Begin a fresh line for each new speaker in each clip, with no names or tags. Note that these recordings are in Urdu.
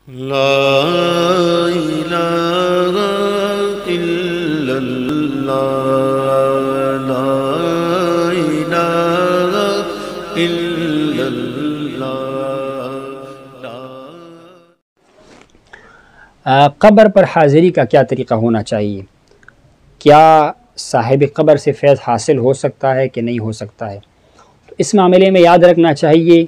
لا الہ الا اللہ لا الہ الا اللہ۔
قبر پر حاضری کا کیا طریقہ ہونا چاہیے؟ کیا صاحب قبر سے فیض حاصل ہو سکتا ہے کہ نہیں ہو سکتا ہے؟ تو اس معاملے میں یاد رکھنا چاہیے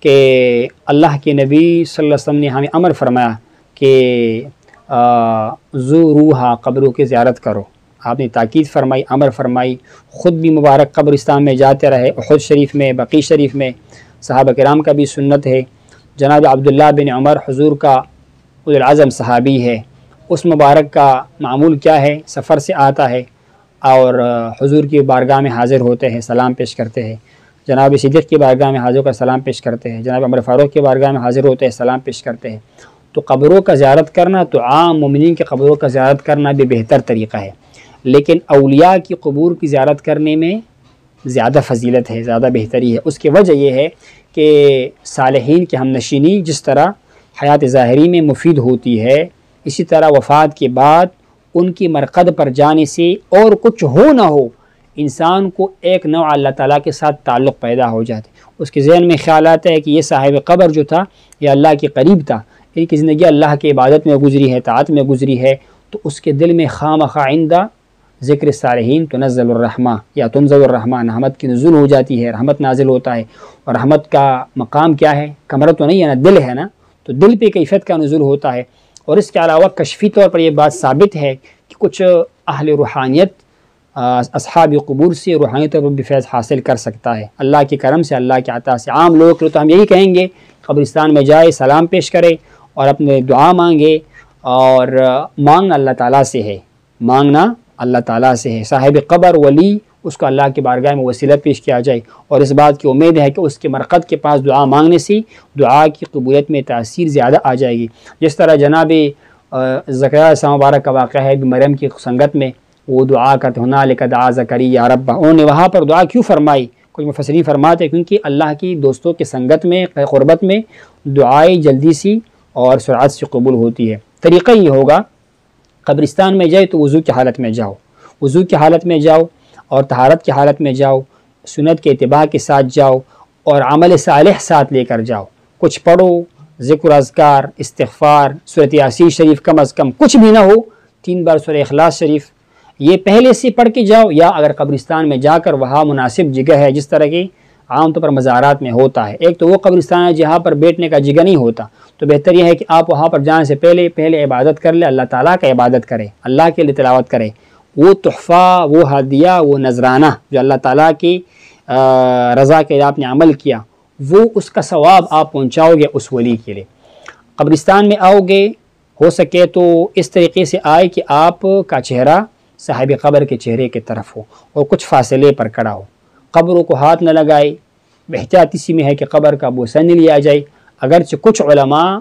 کہ اللہ کے نبی صلی اللہ علیہ وسلم نے ہمیں امر فرمایا کہ زوروہا، قبروں کی زیارت کرو۔ آپ نے تاکید فرمائی، امر فرمائی، خود بھی مبارک قبرستان میں جاتے رہے، احد شریف میں، بقیع شریف میں۔ صحابہ کرام کا بھی سنت ہے۔ جناب عبداللہ بن عمر حضور کا اولو العزم صحابی ہے، اس مبارک کا معمول کیا ہے؟ سفر سے آتا ہے اور حضور کی بارگاہ میں حاضر ہوتے ہیں، سلام پیش کرتے ہیں۔ جناب صدیق کی بارگاہ میں حاضر کر سلام پیش کرتے ہیں، جناب عمر فاروق کی بارگاہ میں حاضر ہوتے ہیں، سلام پیش کرتے ہیں۔ تو قبروں کا زیارت کرنا تو عام مومنین کے قبروں کا زیارت کرنا بھی بہتر طریقہ ہے، لیکن اولیاء کی قبور کی زیارت کرنے میں زیادہ فضیلت ہے، زیادہ بہتری ہے۔ اس کی وجہ یہ ہے کہ صالحین کی ہم نشینی جس طرح حیات ظاہری میں مفید ہوتی ہے، اسی طرح وفات کے بعد ان کی مرقد پر جانے سے اور کچھ ہو نہ ہو انسان کو ایک نوع اللہ تعالیٰ کے ساتھ تعلق پیدا ہو جاتے، اس کے ذہن میں خیال آتا ہے کہ یہ صاحب قبر جو تھا یہ اللہ کے قریب تھا، ان کی زندگی اللہ کی عبادت میں گزری ہے، طاعت میں گزری ہے، تو اس کے دل میں خواہ عندہ ذکر صالحین تنزل الرحمہ یا تنزل الرحمہ، رحمت کی نزول ہو جاتی ہے، رحمت نازل ہوتا ہے۔ اور رحمت کا مقام کیا ہے؟ کمرہ تو نہیں ہے نا، دل ہے نا، تو دل پہ کیفیت کا نزول ہوتا ہے۔ اور اس کے علاوہ کشفی طور پر یہ بات ثابت ہے کہ کچھ اہل روحانیت اصحاب قبور سے روحانی طور پر بھی فیض حاصل کر سکتا ہے، اللہ کے کرم سے، اللہ کے عطا سے۔ عام لوگوں کے تو ہم یہی کہیں گے قبرستان میں جائے، سلام پیش کرے اور اپنے دعا مانگے، اور مانگنا اللہ تعالیٰ سے ہے، مانگنا اللہ تعالیٰ سے ہے۔ صاحب قبر ولی، اس کو اللہ کی بارگاہ میں وسیلہ پیش کیا جائے، اور اس بات کی امید ہے کہ اس کے مرقد کے پاس دعا مانگنے سے دعا کی قبولیت میں تاثیر زیادہ آ جائے گی۔ جس طرح جناب زکریا علیہ السلام مبارک کا واقعہ ہے، مریم کی سنگت میں وہ دعا کرتے ہنالک دعا زکریا ربہ، انہوں نے وہاں پر دعا کیوں فرمائی؟ کچھ مفسرین فرماتے ہیں کیونکہ اللہ کی دوستوں کی سنگت میں، قربت میں دعائیں جلدی سی اور سرعت سے قبول ہوتی ہے۔ طریقہ یہ ہوگا قبرستان میں جائے تو وضو کی حالت میں جاؤ، وضو کی حالت میں جاؤ اور طہارت کی حالت میں جاؤ، سنت کے اتباع کے ساتھ جاؤ اور عمل صالح ساتھ لے کر جاؤ، کچھ پڑھو، ذکر اذکار، استغفار، سورۃ یاسین شریف کم از کم، کچھ بھی نہ ہو 3 بار سورہ اخلاص شریف یہ پہلے سے پڑھ کے جاؤ، یا اگر قبرستان میں جا کر وہاں مناسب جگہ ہے جس طرح کی عام طور پر مزارات میں ہوتا ہے، ایک تو وہ قبرستان ہے جہاں پر بیٹھنے کا جگہ نہیں ہوتا، تو بہتر یہ ہے کہ آپ وہاں پر جانے سے پہلے عبادت کر لیں، اللہ تعالیٰ کا عبادت کریں، اللہ کے لیے تلاوت کریں، وہ تحفہ، وہ ہدیہ، وہ نذرانہ جو اللہ تعالیٰ کی رضا کے لیے آپ نے عمل کیا، وہ اس کا ثواب آپ پہنچاؤ گے اس ولی کے لیے۔ قبرستان میں آؤ گے ہو سکے تو اس طریقے سے آئے کہ آپ کا چہرہ صاحب قبر کے چہرے کی طرف ہو اور کچھ فاصلے پر کھڑا ہو، قبروں کو ہاتھ نہ لگائے، احتیاط اسی میں ہے کہ قبر کا بوسہ نہ لیا جائے، اگرچہ کچھ علماء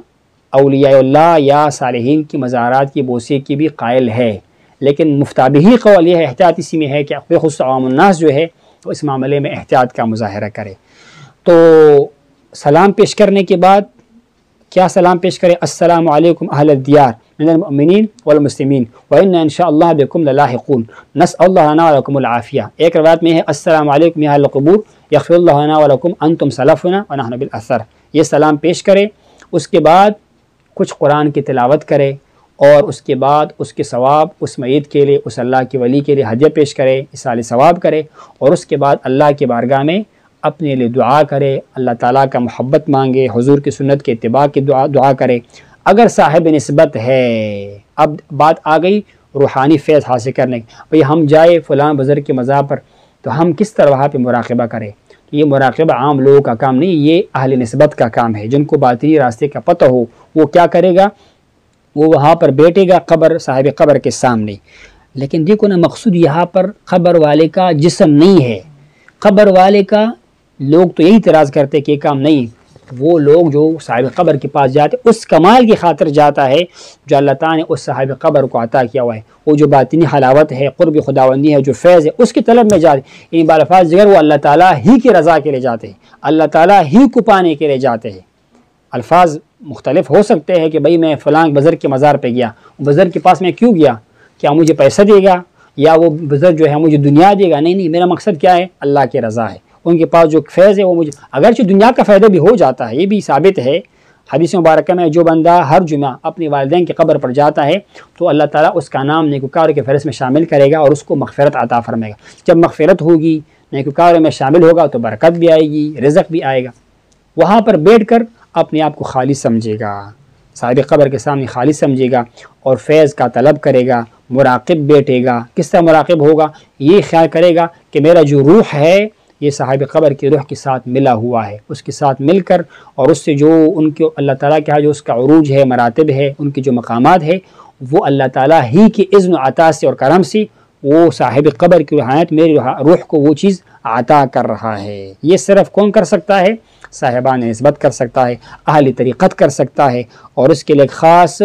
اولیاء اللہ یا صالحین کی مزارات کی بوسے کی بھی قائل ہے، لیکن مفتابہی قول یہ ہے، احتیاط اسی میں ہے کہ خصوص عوام الناس جو ہے تو اس معاملے میں احتیاط کا مظاہرہ کرے۔ تو سلام پیش کرنے کے بعد کیا سلام پیش کرے؟ السلام علیکم اہل الدیار من المؤمنین والمسلمین وإنا ان شاء اللہ بکم للاحقون نسأل اللہ لنا ولکم العافیہ۔ ایک روایت میں ہے السلام علیکم یا اہل القبور یغفر اللہ لنا ولکم انتم سلفنا ونحن بالاثر۔ یہ سلام پیش کرے، اس کے بعد کچھ قرآن کی تلاوت کرے، اور اس کے بعد اس کے ثواب اس میت کے لیے، اس اللہ کے ولی کے لیے ہدیہ پیش کرے، اصال ثواب کرے، اور اس کے بعد اللہ کی بارگاہ میں اپنے لیے دعا کرے، اللہ تعالیٰ کا محبت مانگے، حضور کی سنت کے اتباع کی دعا کرے۔ اگر صاحب نسبت ہے، اب بات آ گئی روحانی فیض حاصل کرنے کی، بھئی ہم جائے فلاں بزرگ کے مزار پر تو ہم کس طرح وہاں پہ مراقبہ کریں؟ تو یہ مراقبہ عام لوگوں کا کام نہیں، یہ اہل نسبت کا کام ہے، جن کو باطنی راستے کا پتہ ہو۔ وہ کیا کرے گا؟ وہ وہاں پر بیٹھے گا قبر، صاحب قبر کے سامنے، لیکن دیکھو نا مقصود یہاں پر قبر والے کا جسم نہیں ہے، قبر والے کا لوگ تو یہی اعتراض کرتے کہ یہ کام نہیں، وہ لوگ جو صاحب قبر کے پاس جاتے اس کمال کی خاطر جاتا ہے جو اللہ تعالیٰ نے اس صاحب قبر کو عطا کیا ہوا ہے، وہ جو باطنی حلاوت ہے، قرب خداوندی ہے، جو فیض ہے، اس کی طلب میں جاتے ہیں۔ ان بالفاظ دیگر وہ اللہ تعالیٰ ہی کی رضا کے لیے جاتے ہیں، اللہ تعالیٰ ہی کو پانے کے لیے جاتے ہیں، الفاظ مختلف ہو سکتے ہیں کہ بھئی میں فلاں بزرگ کے مزار پہ گیا، بزرگ کے پاس میں کیوں گیا؟ کیا مجھے پیسہ دے گا یا وہ بزرگ جو ہے مجھے دنیا دے گا؟ نہیں، میرا مقصد کیا ہے؟ اللہ کی رضا ہے۔ ان کے پاس جو فیض ہے وہ مجھے، اگرچہ دنیا کا فائدہ بھی ہو جاتا ہے، یہ بھی ثابت ہے حدیث مبارکہ میں، جو بندہ ہر جمعہ اپنے والدین کی قبر پر جاتا ہے تو اللہ تعالیٰ اس کا نام نیکوکار کے فہرست میں شامل کرے گا اور اس کو مغفرت عطا فرمائے گا۔ جب مغفرت ہوگی، نیکوکار میں شامل ہوگا تو برکت بھی آئے گی، رزق بھی آئے گا۔ وہاں پر بیٹھ کر اپنے آپ کو خالص سمجھے گا، صاحب قبر کے سامنے خالص سمجھے گا اور فیض کا طلب کرے گا، مراقب بیٹھے گا۔ کس طرح مراقب ہوگا؟ یہ خیال کرے گا کہ میرا جو روح ہے یہ صاحب قبر کی روح کے ساتھ ملا ہوا ہے، اس کے ساتھ مل کر اور اس سے جو ان کے اللہ تعالیٰ کے جو اس کا عروج ہے، مراتب ہے، ان کے جو مقامات ہے، وہ اللہ تعالیٰ ہی کی اذن و عطا سے اور کرم سے وہ صاحب قبر کی روحانیت میری روح کو وہ چیز عطا کر رہا ہے۔ یہ صرف کون کر سکتا ہے؟ صاحبان نسبت کر سکتا ہے، اہل طریقت کر سکتا ہے، اور اس کے لیے خاص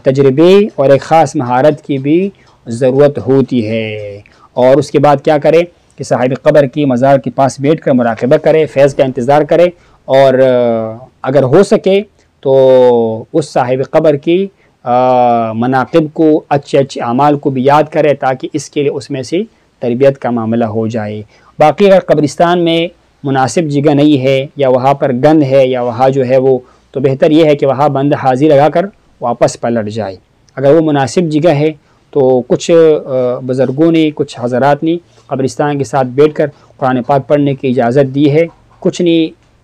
تجربے اور ایک خاص مہارت کی بھی ضرورت ہوتی ہے۔ اور اس کے بعد کیا کرے کہ صاحب قبر کی مزار کے پاس بیٹھ کر مراقبہ کرے، فیض کا انتظار کرے، اور اگر ہو سکے تو اس صاحب قبر کی مناقب کو، اچھے اعمال کو بھی یاد کرے تاکہ اس کے لیے اس میں سے تربیت کا معاملہ ہو جائے۔ باقی اگر قبرستان میں مناسب جگہ نہیں ہے یا وہاں پر گند ہے یا وہاں جو ہے وہ، تو بہتر یہ ہے کہ وہاں بند حاضری لگا کر واپس پلٹ جائے۔ اگر وہ مناسب جگہ ہے تو کچھ بزرگوں نے، کچھ حضرات نے قبرستان کے ساتھ بیٹھ کر قرآن پاک پڑھنے کی اجازت دی ہے، کچھ نے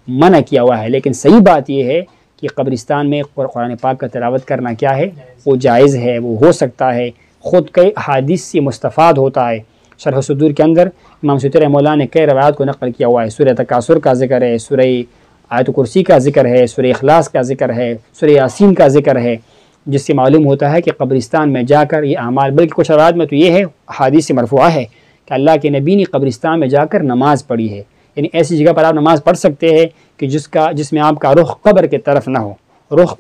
منع کیا ہوا ہے، لیکن صحیح بات یہ ہے کہ قبرستان میں قرآن پاک کا تلاوت کرنا کیا ہے؟ وہ جائز ہے، وہ ہو سکتا ہے، خود کئی احادیث سے مستفاد ہوتا ہے۔ شرح صدور کے اندر امام سیوطی رحمہ اللہ نے کئی روایات کو نقل کیا ہوا ہے۔ سورہ تکاثر کا ذکر ہے، سورہ آیت کرسی کا ذکر ہے، سورہ اخلاص کا ذکر ہے، سورہ یاسین کا ذکر ہے، جس سے معلوم ہوتا ہے کہ قبرستان میں جا کر یہ اعمال، بلکہ کچھ روایات میں تو یہ ہے، حدیث مرفوعہ ہے کہ اللہ کے نبی نے قبرستان میں جا کر نماز پڑھی ہے۔ یعنی ایسی جگہ پر آپ نماز پڑھ سکتے ہیں کہ جس میں آپ کا رخ قبر کی طرف نہ ہو، رخ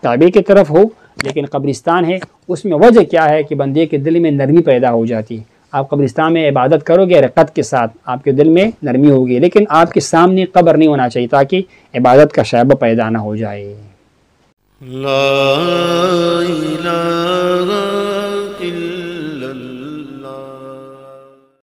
کعبے کی طرف ہو، لیکن قبرستان ہے، اس میں وجہ کیا ہے کہ بندے کے دل میں نرمی پیدا ہو جاتی ہے۔ آپ قبرستان میں عبادت کرو گے رقت کے ساتھ، آپ کے دل میں نرمی ہوگی، لیکن آپ کے سامنے قبر نہیں ہونا چاہیے تاکہ عبادت کا شائبہ پیدا نہ ہو جائے۔
لا الہ